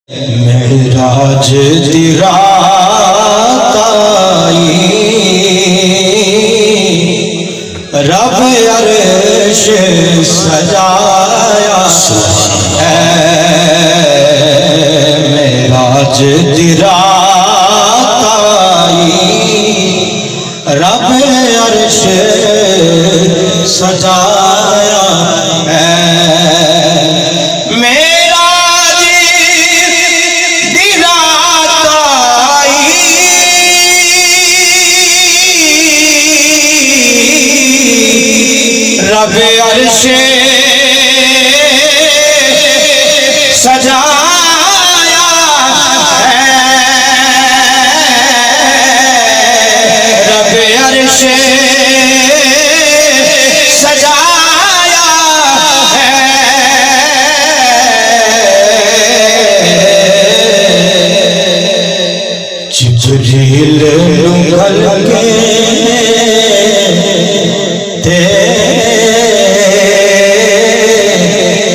معراج دی رات آئی، رب عرش سجایا، معراج دی رات آئی، رب عرش سجایا، رب عرش سجایا ہے، رب عرش سجایا ہے، جبریل نگل کے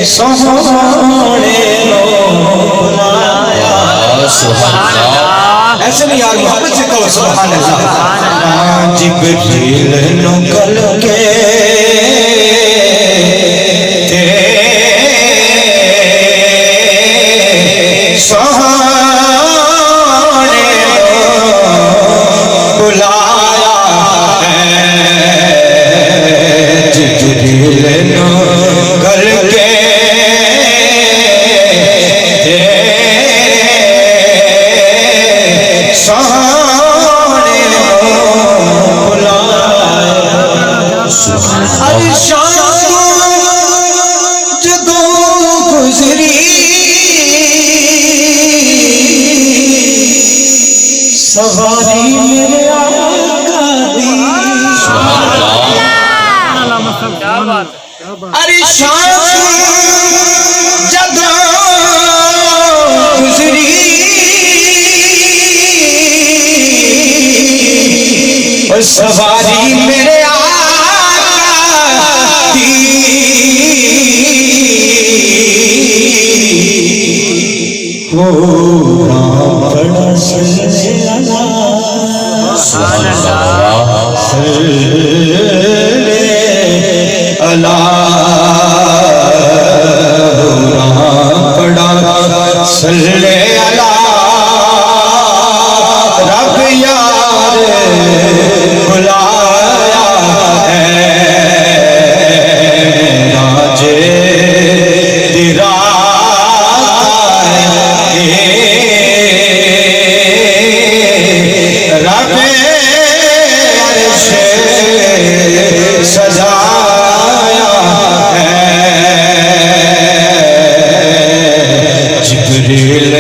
سونے نو بلایا، سبحان اللہ، ایسے نہیں یار محبت سے کہو سبحان اللہ، جبریل نگل کے سونے نو بلایا ہے، جبریل نگل کے سواری میرے آقا دی، ارے شام جدوں گزری، اور سواری میرے آقا دی، بڑا صلی اللہ صلی بڑا صلی اللہ، رب یار بلایا ہے، معراج دی رات رب عرش سجایا ہے، جبریل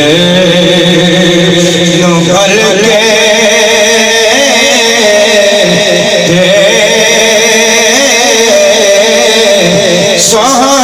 نگل کے سونے